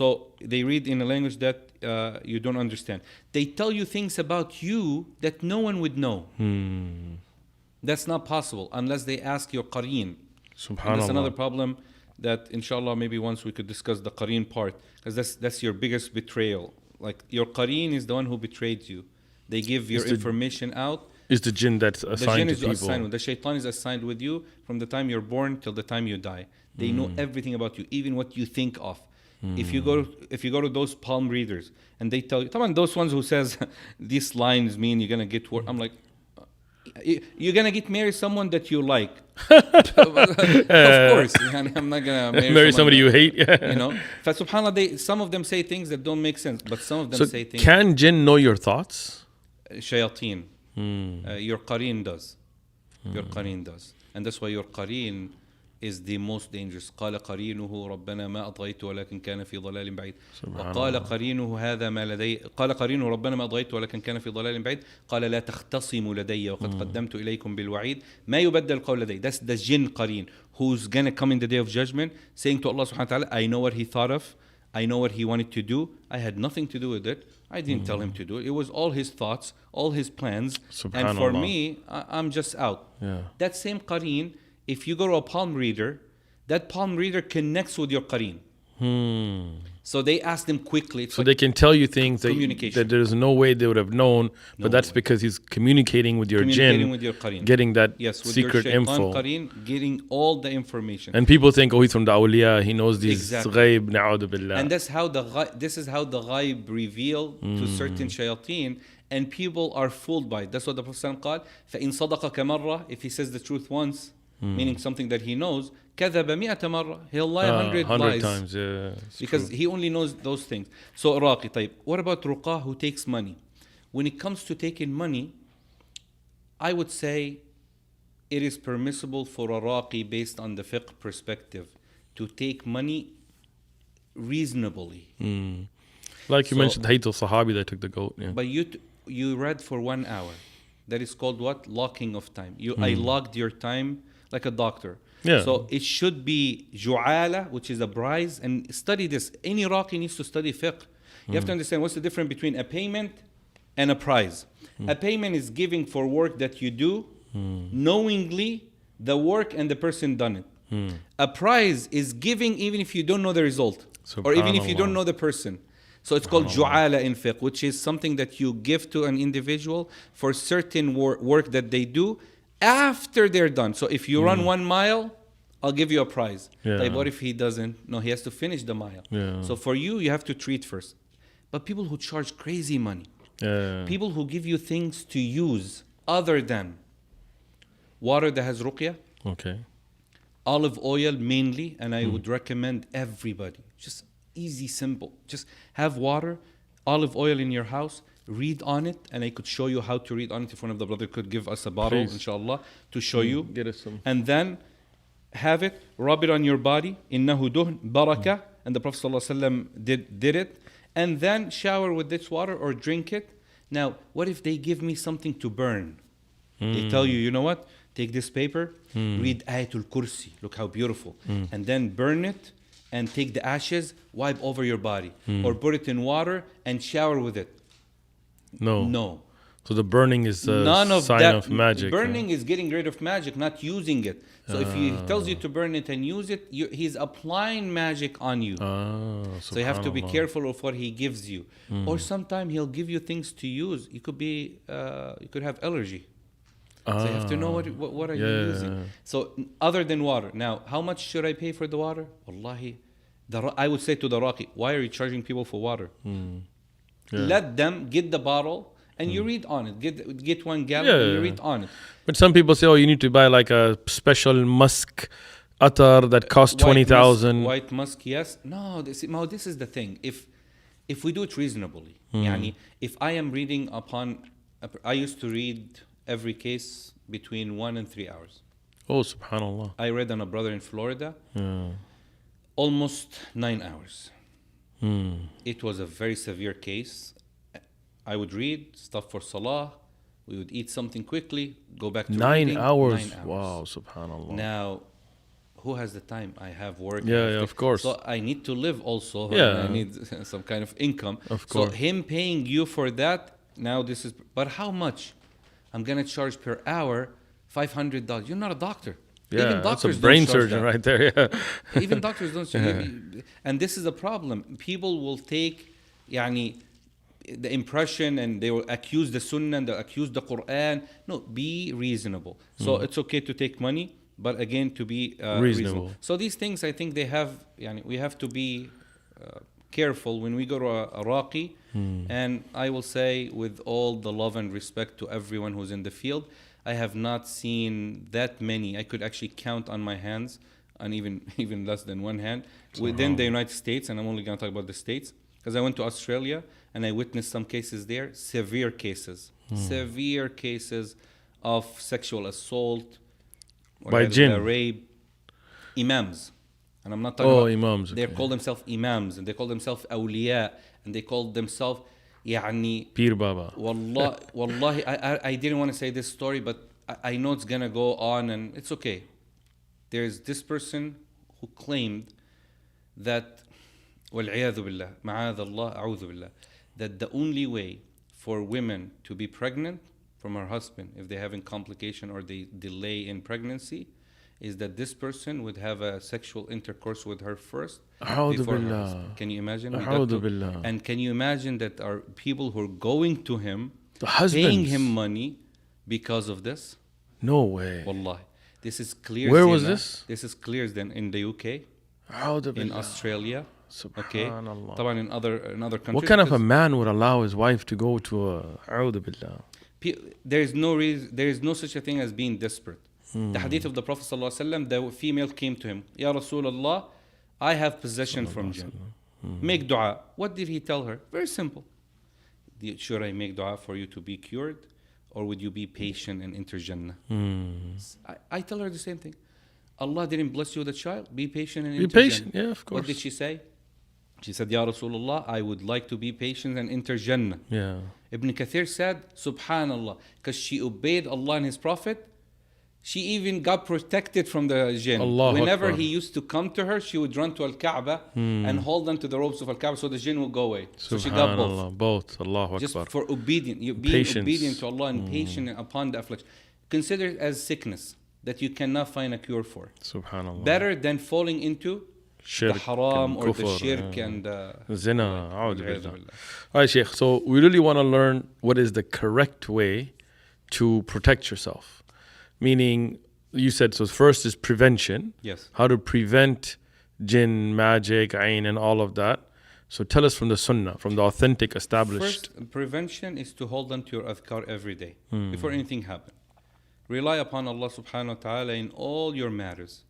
So they read in a language that you don't understand. They tell you things about you that no one would know. That's not possible unless they ask your Qareen. Subhanallah. That's another problem that inshallah maybe once we could discuss the Qareen part, because that's your biggest betrayal. Like your Qareen is the one who betrayed you. They give your information out. Is the jinn that's assigned to people. The jinn is assigned. The shaitan is assigned with you from the time you're born till the time you die. They know everything about you, even what you think of. If you go to those palm readers and they tell you, come on, those ones who says these lines mean you're gonna get work. I'm like, you're gonna get married someone that you like. Of course, I'm not gonna marry somebody you hate. You know, but subhanallah, some of them say things that don't make sense, but some of them say things. Can jinn know your thoughts? Shayateen. Your Qareen does. Your Qareen does, and that's why your Qareen is the most dangerous. قال قرينه ربنا ما أطغيت ولكن كان في ضلال بعيد. وقال قرينه هذا ما لدي قال قرينه ربنا ما أطغيت ولكن كان في ضلال بعيد. قال لا تختصموا لدي وقد قدمت إليكم بالوعيد ما يبدل القول لدي. That's the jinn Qareen who's gonna come in the day of judgment saying to Allah subhanahu wa ta'ala, I know what he thought of, I know what he wanted to do, I had nothing to do with it, I didn't tell him to do it, it was all his thoughts, all his plans, and for me, I'm just out. That same Qareen, if you go to a palm reader, that palm reader connects with your Qareen. So they ask them quickly. So they can tell you things that there's no way they would have known, but that's because he's communicating with your jinn, with your Qareen. Getting that with secret your info. Qareen, getting all the information. And people think, oh, he's from the awliya, he knows these ghaib, na'udhu billah. And this is how the ghaib reveal to certain shayateen, and people are fooled by it. That's what the Prophet said, فَإِن صَدَقَكَ مَرَّةً, if he says the truth once, meaning something that he knows, كَذَبَ مِئَةَ مَرَّةً, he'll lie 100 lies. Times, because he only knows those things. So Iraqi type. What about ruqah who takes money? When it comes to taking money, I would say it is permissible for a raqi based on the fiqh perspective to take money reasonably. Like you mentioned, Hayt al-Sahabi that took the goat. Yeah. But you read for 1 hour. That is called what? Locking of time. I logged your time like a doctor. Yeah. So it should be ju'ala, which is a prize, and study this. Any raqi needs to study fiqh. You have to understand what's the difference between a payment and a prize. A payment is giving for work that you do, knowingly the work and the person done it. A prize is giving even if you don't know the result, or even if you don't know the person. So it's called ju'ala in fiqh, which is something that you give to an individual for certain work that they do after they're done. So if you run 1 mile, I'll give you a prize. Like, what if he doesn't? No, he has to finish the mile. So for you have to treat first. But people who charge crazy money, people who give you things to use other than water that has ruqya, olive oil mainly, and I would recommend everybody, just easy, simple. Just have water, olive oil in your house, read on it, and I could show you how to read on it. If one of the brothers could give us a bottle, inshallah, to show you. Get us some. And then have it, rub it on your body. إِنَّهُ دُهْنْ barakah. And the Prophet ﷺ did it. And then shower with this water or drink it. Now, what if they give me something to burn? They tell you, you know what? Take this paper, read Ayatul Kursi. Look how beautiful. And then burn it. And take the ashes, wipe over your body. Or put it in water and shower with it. No. So the burning is a sign of magic. Burning is getting rid of magic, not using it. So if he tells you to burn it and use it, he's applying magic on you. So you have to be careful of what he gives you. Or sometimes he'll give you things to use. You could have allergy. So you have to know what are you using. So other than water. Now, how much should I pay for the water? Wallahi, I would say to the raqi, why are you charging people for water? Let them get the bottle and you read on it. Get 1 gallon and you read on it. But some people say, oh, you need to buy like a special musk attar that costs 20,000. White musk, yes. No, this is the thing. If we do it reasonably, yani, if I am reading I used to read every case between 1 and 3 hours. Oh, subhanallah. I read on a brother in Florida, almost 9 hours. It was a very severe case. I would read stuff for salah. We would eat something quickly, go back to 9 reading. hours. 9 hours. Wow, subhanallah. Now, who has the time? I have work. Yeah, yeah, of course. So I need to live also. Yeah. And I need some kind of income. Of So course. him paying you for that, now this is, but how much? I'm going to charge per hour $500. You're not a doctor. Yeah, Even that's a doctors brain don't charge surgeon that. right there. Yeah. Even doctors don't. And this is a problem. People will take the impression and they will accuse the Sunnah and they'll accuse the Quran. No, be reasonable. So it's okay to take money, but again, to be reasonable. So these things, I think they have, we have to be careful when we go to a raqi. And I will say, with all the love and respect to everyone who's in the field, I have not seen that many. I could actually count on my hands, and even less than one hand, within the United States, and I'm only going to talk about the States, because I went to Australia and I witnessed some cases there, severe cases of sexual assault, by jinn, rape, imams. And I'm not talking about imams. They call themselves imams, and they call themselves awliya, and they call themselves Peer Baba. Wallahi, I didn't want to say this story, but I know it's gonna go on, and it's okay. There's this person who claimed that, وَالْعِيَاذُ بِاللَّهِ مَعَاذَ اللَّهِ أَعُوذُ بِاللَّهِ, that the only way for women to be pregnant from her husband, if they're having complication or they delay in pregnancy, is that this person would have a sexual intercourse with her first. Before her husband. Can you imagine? And can you imagine that are people who are going to him, paying him money because of this? No way. Wallahi. This is clear. Where was this? This is clear than in the UK, in Australia. Okay. Subhanallah. In other countries. What kind of a man would allow his wife to go to a A'udhu Billah? There is no reason. There is no such a thing as being desperate. The hadith of the Prophet ﷺ, the female came to him, Ya Rasulullah, I have possession from jinn. Make dua. What did he tell her? Very simple. Should I make dua for you to be cured, or would you be patient and enter Jannah? I tell her the same thing. Allah didn't bless you with a child. Be patient and enter Jannah. Be patient, yeah, of course. What did she say? She said, Ya Rasulullah, I would like to be patient and enter Jannah. Yeah. Ibn Kathir said, Subhanallah, because she obeyed Allah and His Prophet, she even got protected from the jinn. Whenever he used to come to her, she would run to Al-Kaaba and hold on to the ropes of Al-Kaaba so the jinn would go away. So she got both. Allahu Just Akbar. for obedience, being obedient to Allah and patient upon the affliction. Consider it as sickness that you cannot find a cure for. Subhanallah. Better than falling into shirk, the haram or kufr, the shirk and zina. Alright, Sheikh. So we really want to learn what is the correct way to protect yourself. Meaning, you said, so first is prevention. Yes. How to prevent jinn, magic, ayn, and all of that. So tell us from the sunnah, from the authentic, established. First, prevention is to hold on to your adhkar every day before anything happens. Rely upon Allah subhanahu wa ta'ala in all your matters.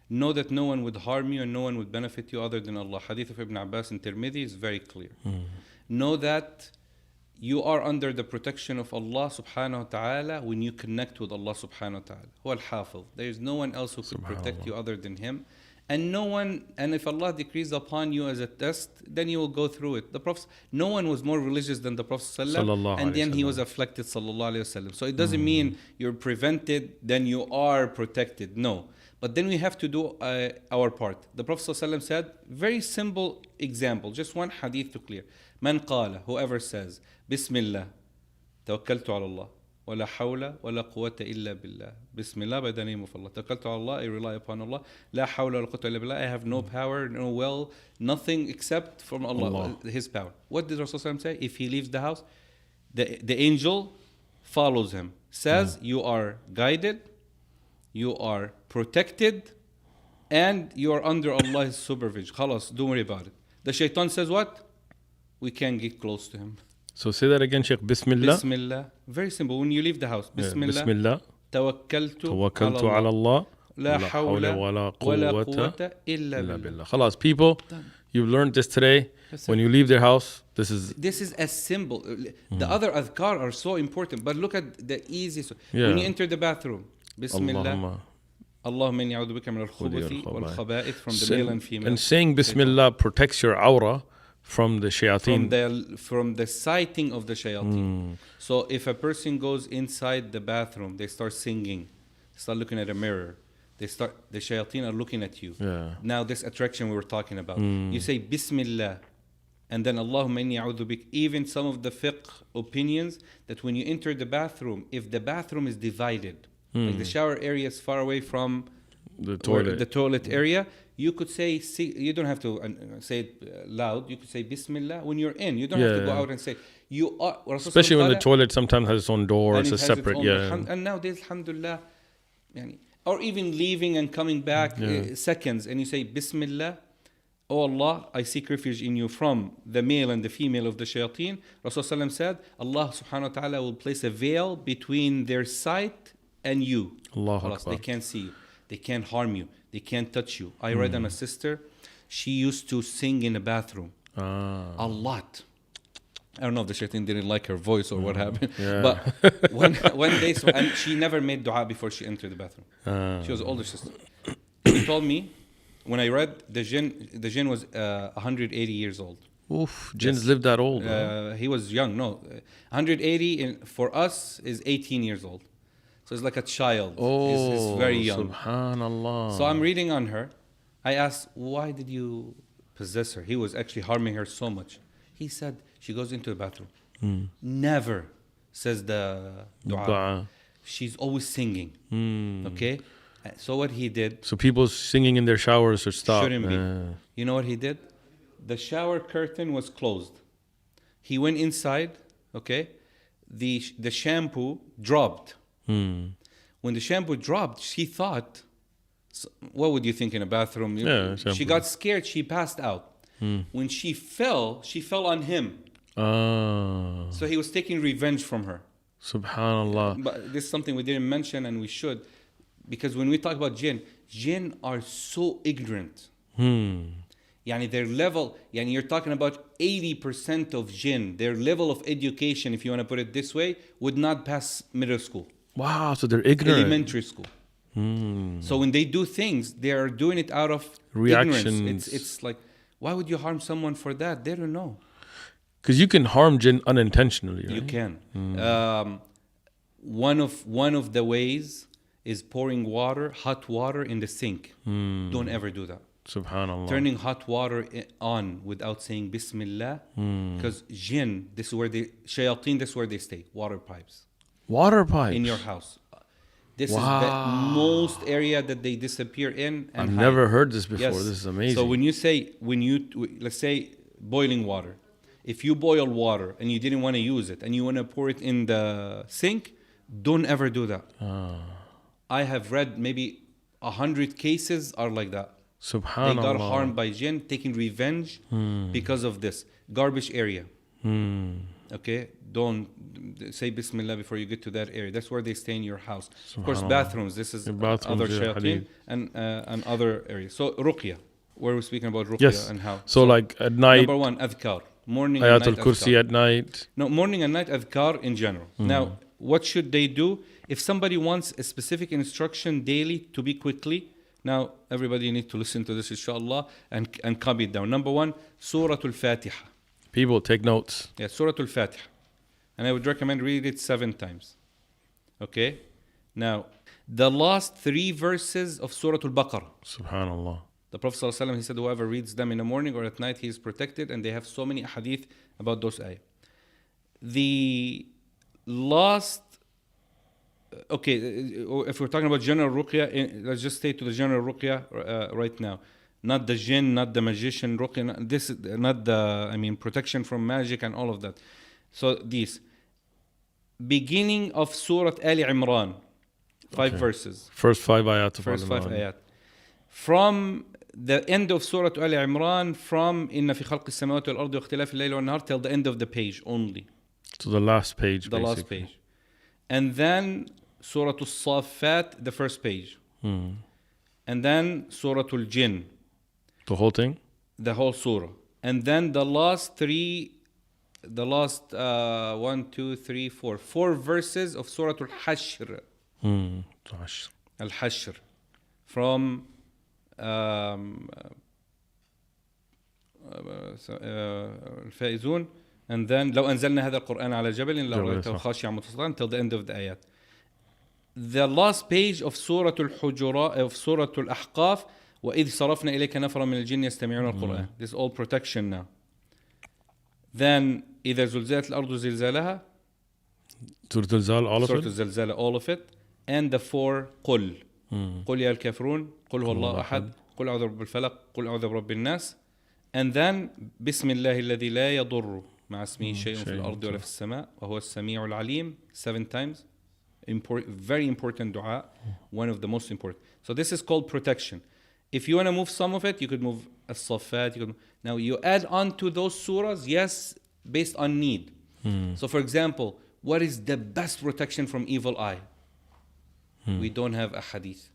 Know that no one would harm you and no one would benefit you other than Allah. Hadith of Ibn Abbas in Tirmidhi is very clear. Know that you are under the protection of Allah subhanahu wa ta'ala when you connect with Allah subhanahu wa ta'ala. Huwa al-Hafiz. There is no one else who could protect you other than Him. And if Allah decrees upon you as a test, then you will go through it. No one was more religious than the Prophet sallallahu and then he was afflicted sallallahu alayhi wasallam. So it doesn't mean you're prevented, then you are protected. No. But then we have to do our part. The Prophet sallallahu said, very simple example, just one hadith to clear. Man qala, whoever says, Bismillah, tawakkaltu ala Allah, wa la hawla wa la quwwata illa billah. Bismillah, by the name of Allah. Tawakkaltu ala Allah, I rely upon Allah. La hawla wa la quwwata illa billah. I have no power, no will, nothing except from Allah, His power. What did Rasulullah say? If he leaves the house, the angel follows him, says, you are guided, you are protected, and you are under Allah's supervision. Khalas, don't worry about it. The shaitan says what? We can't get close to him. So say that again, Sheikh. Bismillah. Bismillah. Very simple. When you leave the house. Bismillah. Bismillah. Tawakkaltu ala Allah. La hawla wa la quwwata illa billah. Khalas, people, you've learned this today. When you leave their house, this is a symbol. The other adhkar are so important, but look at the easiest. When you enter the bathroom. Bismillah. Allahumma inni a'udhu bika min al-khubuthi wal-khaba'ith, from the male and female. And saying Bismillah protects your aura from the shayateen. From the sighting of the shayateen. So if a person goes inside the bathroom, they start singing, start looking at a mirror, the shayateen are looking at you. Yeah. Now this attraction we were talking about. You say Bismillah, and then Allahumma inni a'udhu bik. Even some of the fiqh opinions that when you enter the bathroom, if the bathroom is divided, like the shower area is far away from the toilet area, you could say, you don't have to say it loud, you could say Bismillah when you're in. You don't have to go out and say, you are. Especially when the toilet sometimes has its own door, it's a separate, And nowadays, alhamdulillah, or even leaving and coming back seconds, and you say Bismillah, oh Allah, I seek refuge in you from the male and the female of the shayateen. Rasulullah said, Allah subhanahu wa ta'ala will place a veil between their sight and you. Allah, they can't see you, they can't harm you, they can't touch you. I read on a sister, she used to sing in the bathroom a lot. I don't know if the shaitan didn't like her voice or what happened, but one day, and she never made dua before she entered the bathroom. She was an older sister. She told me, when I read, the jinn was 180 years old. Oof, jinns lived that old. He was young, no. 180 for us is 18 years old. So it's like a child. Oh, it's very young. Subhanallah. So I'm reading on her. I asked, why did you possess her? He was actually harming her so much. He said, she goes into the bathroom. Never says the dua. She's always singing. Okay? So what he did. So people singing in their showers should stop. Shouldn't be. You know what he did? The shower curtain was closed. He went inside. Okay? The shampoo dropped. When the shampoo dropped, she thought, what would you think in a bathroom? She got scared. She passed out. When she fell on him. So he was taking revenge from her. Subhanallah. But this is something we didn't mention, and we should. Because when we talk about jinn are so ignorant. Their level, you're talking about 80% of jinn, their level of education, if you want to put it this way, would not pass middle school. Wow, so they're ignorant. Elementary school. So when they do things, they are doing it out of reactions. Ignorance. It's like, why would you harm someone for that? They don't know. Because you can harm jinn unintentionally. Right? You can. One of the ways is pouring hot water in the sink. Don't ever do that. Subhanallah. Turning hot water on without saying Bismillah. Because jinn, shayateen, this is where they stay. Water pipes. Water pipes? In your house. This is the most area that they disappear in. And I've never heard this before. Yes. This is amazing. So let's say boiling water. If you boil water and you didn't want to use it and you want to pour it in the sink, don't ever do that. I have read maybe 100 cases are like that. Subhanallah. They got harmed by jinn, taking revenge because of this. Garbage area. Okay? Don't say Bismillah before you get to that area. That's where they stay in your house. Of course, bathrooms. This is other shayateen and other areas. So, ruqya. Where we're speaking about ruqya and how. So like at night. Number one, adhkar. Morning and night. Ayatul Kursi at night. No, morning and night adhkar in general. Now, what should they do? If somebody wants a specific instruction daily to be quickly, now everybody needs to listen to this, inshallah, and copy it down. Number one, Surah Al-Fatiha. People take notes. Yeah, Surah Al-Fatiha. And I would recommend read it 7 times. Okay? Now, the last 3 verses of Surah Al-Baqarah. Subhanallah. The Prophet ﷺ, he said, whoever reads them in the morning or at night, he is protected. And they have so many hadith about those ayah. The last, if we're talking about general ruqya, let's just stay to the general ruqya right now. Not the jinn, not the magician ruqya, this, not the, protection from magic and all of that. So these. Beginning of Surah Ali Imran, 5 verses. First 5 ayat. First 5 ayat. From the end of Surah Ali Imran, from إِنَّ فِي خَلْقِ السَّمَاوَاتِ وَالْأَرْضِ وَاخْتِلَافِ اللَّيْلِ وَالنَّهَارِ till the end of the page only. To the last page, the last page. And then Surah Al-Saffat, the first page. And then Surah Al-Jinn. The whole thing? The whole surah. And then the last 1, 2, 3, 4. 4 verses of Surah Al-Hashr. Al-Hashr. From الفائزون, and then لو أنزلنا هذا القرآن على جبل لرأيته خاشعا متصدعا till the end of the ayat. the last page of Surah Al-Hujurat, of Surah Al-Ahqaf, وَإِذْ صَرَفْنَا إِلَيْكَ نَفَرًا مِنَ الْجِنِّ يَسْتَمِعُونَ الْقُرْآنَ. This is all protection now. Then إِذَا زُلْزِلَتِ الْأَرْضُ زِلْزَالَهَا, Surah Al-Zalzal, all of Surah it. Al-Zalzala, all of it. And the 4 قُلْ. قُلْ يَا الْكَافِرُونَ, قُلْ هُوَ اللَّهُ أَحَدٌ, قُلْ أَعُوذُ بِرَبِّ الْفَلَقِ, قُلْ أَعُوذُ بِرَبِّ النَّاسِ. And then بسم الله الذي لا يضر مع اسمه شيء في الأرض ولا في السماء وهو السميع العليم 7 times. Very important dua, one of the most important. So this is called protection. If you want to move some of it, you could move as-Saffat. Now you add on to those surahs, yes, based on need. So for example, what is the best protection from evil eye? We don't have a hadith.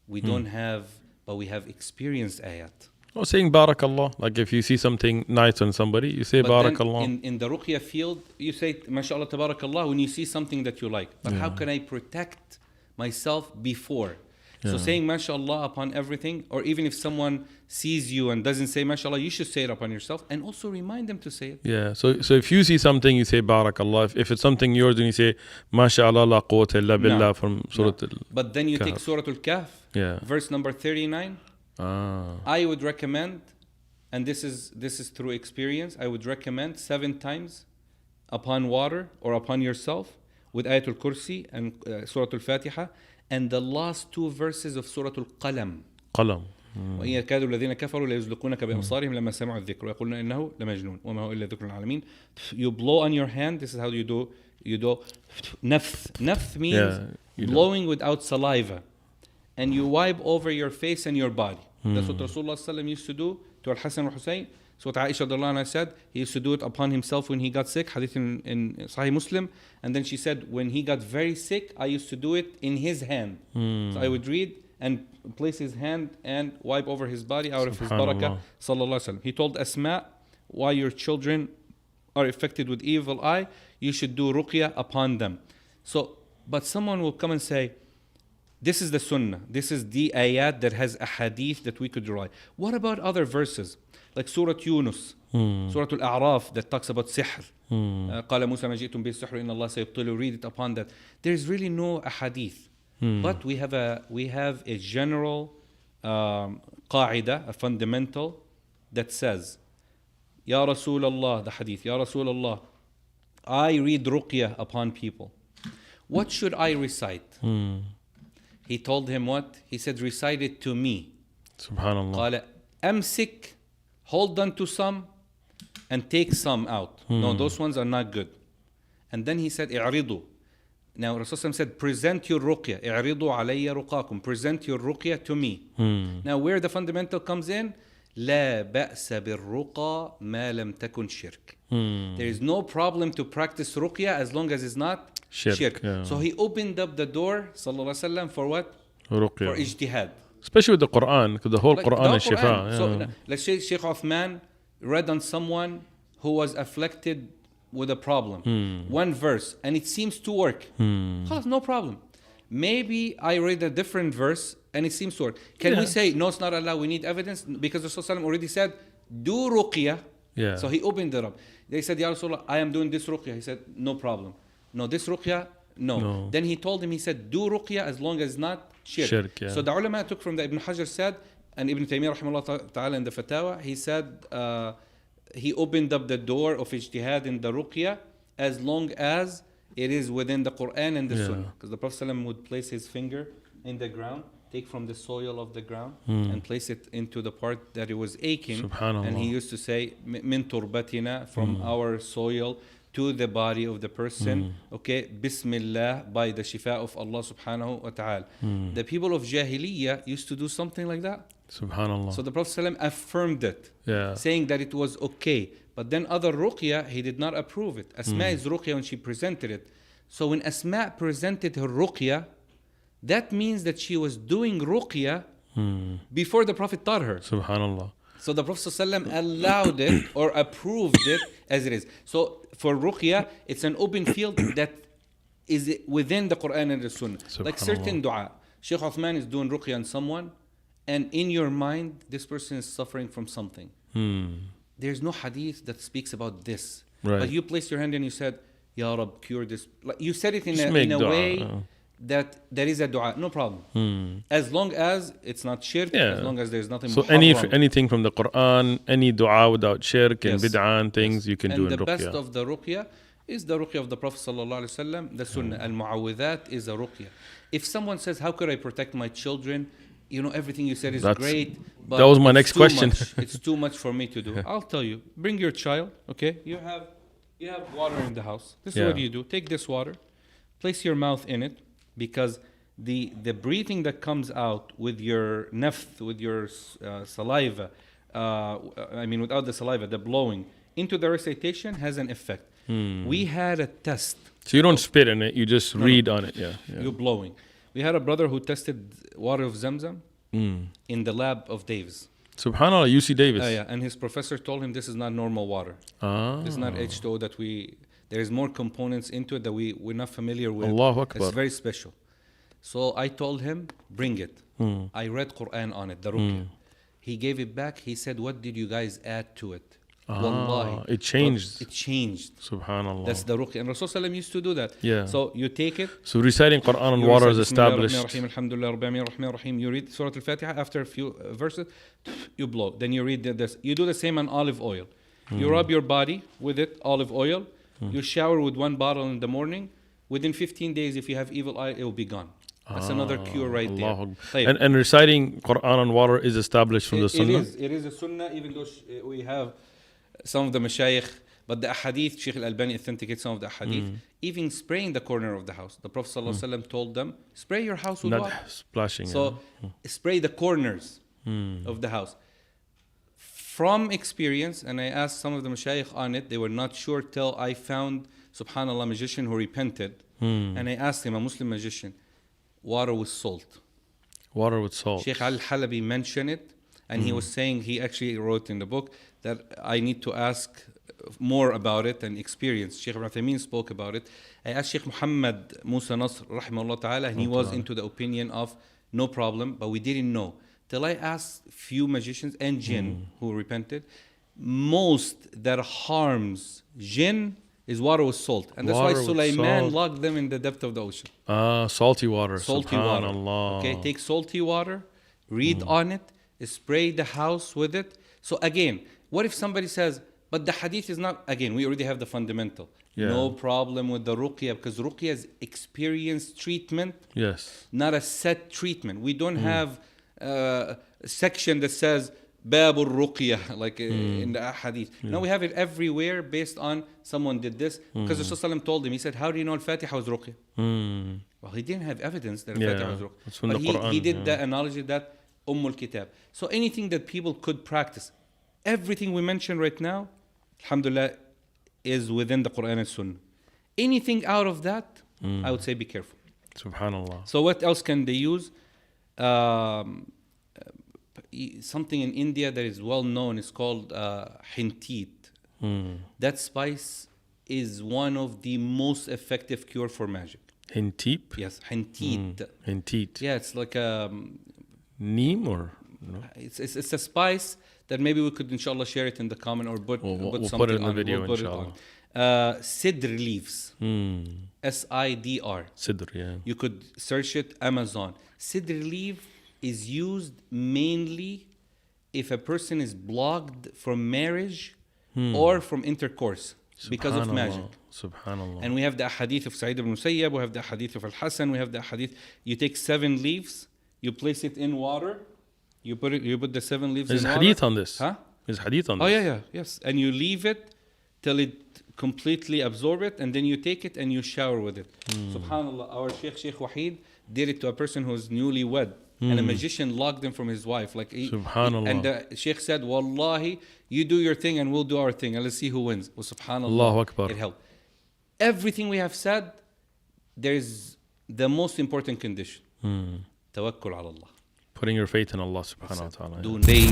We don't have, but we have experienced ayat. Oh, saying Barakallah. Like if you see something nice on somebody, you say Barakallah. In the ruqya field, you say MashaAllah, Tabarakallah when you see something that you like. But how can I protect myself before? So saying MashaAllah upon everything, or even if someone sees you and doesn't say MashaAllah, you should say it upon yourself and also remind them to say it. Yeah, so if you see something, you say Barakallah. If it's something yours, then you say MashaAllah la quwwata illa billah from Surah Al. But then you take Surah Al-Kahf, verse number 39. I would recommend, and this is through experience, I would recommend 7 times upon water or upon yourself with Ayatul Kursi and Surah Al-Fatiha and the last 2 verses of Surah Al-Qalam. Qalam. وإن يكاد الذين كفروا ليزلقونك بأبصارهم لما سمعوا الذكر ويقولون إنه لمجنون وما هو إلا ذكر العالمين. You blow on your hand. This is how you do nafth. Nafth means blowing without saliva, and you wipe over your face and your body. That's what Rasulullah ﷺ used to do to Al-Hasan and Hussein. So what Aisha radiallahu anha said, he used to do it upon himself when he got sick, hadith in Sahih Muslim. And then she said, when he got very sick, I used to do it in his hand. So I would read and place his hand and wipe over his body out of his barakah. Sallallahu alaihi wasallam. He told Asma, why your children are affected with evil eye, you should do ruqya upon them. So, but someone will come and say, this is the sunnah. This is the ayat that has a hadith that we could rely. What about other verses? Like Surah Yunus, Surah Al-A'raf that talks about sihr. قال موسى ما جئتم به السحر إن الله سيبطله. Read it upon that. There's really no hadith. But we have a general قاعدة, a fundamental that says, Ya Rasulullah, the hadith, Ya Rasulullah, I read ruqya upon people. What should I recite? He told him what? He said, recite it to me. Subhanallah. قال أمسك, hold on to some and take some out. No, those ones are not good. And then he said, اعرضوا. Now Rasulullah said, present your ruqya. اعرضوا علي رقاكم. Present your ruqya to me. Now where the fundamental comes in, لا بأس بالرقى ما لم تكن شرك. There is no problem to practice ruqya as long as it's not shirk. Yeah. So he opened up the door, sallallahu alaihi wasallam, for what? Ruqya. For ijtihad. Especially with the Quran, because the whole Quran is shifa. Yeah. So let's say Sheikh Uthman read on someone who was afflicted with a problem. One verse, and it seems to work. No problem. Maybe I read a different verse and it seems to work. Can we say, no, it's not allowed, we need evidence? Because Rasulullah already said, do ruqya. Yeah. So he opened it up. They said, Ya Rasulullah, I am doing this ruqya. He said, no problem. No, this ruqya, no. Then he told him, he said, do ruqya as long as not shirk. Yeah. So the ulama took from the Ibn Hajar said, and Ibn Taymiyyah rahimahullah ta'ala in the Fatawa, he said, he opened up the door of ijtihad in the ruqya as long as it is within the Quran and the Sunnah. Because the Prophet ﷺ would place his finger in the ground, take from the soil of the ground and place it into the part that it was aching. And he used to say, min turbatina, from our soil to the body of the person. Okay, Bismillah, by the shifa of Allah subhanahu wa ta'ala. The people of Jahiliyyah used to do something like that. Subhanallah. So the Prophet ﷺ affirmed it, saying that it was okay. But then other ruqya, he did not approve it. Asma''s ruqya, when she presented it. So when Asma' presented her ruqya, that means that she was doing ruqya before the Prophet taught her. Subhanallah. So the Prophet ﷺ allowed it or approved it as it is. So for ruqya, it's an open field that is within the Quran and the Sunnah. Like certain dua. Sheikh Uthman is doing ruqya on someone, and in your mind, this person is suffering from something. There's no hadith that speaks about this. Right. But you placed your hand and you said, Ya Rab, cure this. Like you said it in a way that there is a dua, no problem. As long as it's not shirk, as long as there's nothing So muharram. anything from the Quran, any dua without shirk and Yes. bid'ah and things you can do in And the best ruqya. of the ruqya is the ruqya of the Prophet sallallahu alaihi wasallam. The sunnah al-mu'awwidhat is a ruqya. If someone says, how could I protect my children? You know, everything you said is great, but that was my it's next too question. much. It's too much for me to do. I'll tell you, bring your child, okay? You have water in the house. This is what you do. Take this water, place your mouth in it, because the breathing that comes out with your nafth, with your saliva, without the saliva, the blowing into the recitation has an effect. We had a test. So you don't spit in it, you just read on it. Yeah. You're blowing. We had a brother who tested water of Zamzam in the lab of Davis. Subhanallah, UC Davis. And his professor told him this is not normal water. It's not H2O that there is more components into it that we're not familiar with. Allahu Akbar. It's very special. So I told him, bring it. I read Quran on it, the ruqya. He gave it back. He said, what did you guys add to it? Wallahi. It changed. It changed. Subhanallah. That's the ruqya. And Rasulullah used to do that. Yeah. So you take it. So reciting Quran and water is established. You read Surah Al-Fatiha. After a few verses, you blow. Then you read this. You do the same on olive oil. You rub your body with it, olive oil. You shower with one bottle in the morning. Within 15 days, if you have evil eye, it will be gone. That's another cure right there. And reciting Quran and water is established from the Sunnah? It is a Sunnah, even though we have some of the mashayikh, but the ahadith, Shaykh al-Albani authenticates some of the ahadith, even spraying the corner of the house. The Prophet ﷺ told them, spray your house with water. Splashing. So spray the corners of the house. From experience, and I asked some of the mashayikh on it, they were not sure till I found, subhanallah, a magician who repented. And I asked him, a Muslim magician, water with salt. Water with salt. Sheikh al-Halabi mentioned it, and he was saying, he actually wrote in the book that I need to ask more about it and experience. Sheikh Ibn Uthaymeen spoke about it. I asked Sheikh Muhammad Musa Nasr, rahimahullah ta'ala, and he was into the opinion of no problem, but we didn't know. Till I asked few magicians and jinn who repented, most that harms jinn is water with salt. And that's why Sulaiman locked them in the depth of the ocean. Salty water. Salty water. Okay, take salty water, read on it, spray the house with it. So again, what if somebody says, but the hadith is not, again, we already have the fundamental. No problem with the ruqya, because ruqya is experienced treatment, not a set treatment. We don't have a section that says Babul Ruqya, like in the hadith. No, we have it everywhere based on someone did this. Because Rasulullah told him, he said, how do you know Al-Fatiha was Ruqya? Well, he didn't have evidence that Al-Fatiha was Ruqya. But he did the analogy that Kitab. So anything that people could practice, everything we mentioned right now, alhamdulillah, is within the Quran and Sunnah. Anything out of that, I would say be careful. Subhanallah. So what else can they use? Something in India that is well known is called hinteet. That spice is one of the most effective cure for magic. Hinteet? Yes, hinteet. Hinteet. Yeah, it's like a neem or no? It's a spice that maybe we could inshallah share it in the comment or put we'll something put it in the on video, we'll put inshallah. It on. Sidr leaves. SIDR. Sidr, yeah. You could search it Amazon. Sidr leaf is used mainly if a person is blocked from marriage or from intercourse because of magic. Subhanallah. And we have the hadith of Sa'id ibn Musayyab, we have the hadith of Al-Hasan, we have the hadith. You take 7 leaves, you place it in water, you put the 7 leaves in water. There's hadith on this. Huh? There's hadith on this. Oh yeah, yes. And you leave it till it completely absorb it, and then you take it and you shower with it. Subhanallah, our Sheikh Wahid did it to a person who's newly wed. And a magician locked him from his wife. Subhanallah. And the Sheikh said, Wallahi, you do your thing and we'll do our thing and let's see who wins. Well, subhanallah, Allahu Akbar. It helped. Everything we have said, there's the most important condition. Tawakkul ala Allah. Putting your faith in Allah subhanahu wa ta'ala. They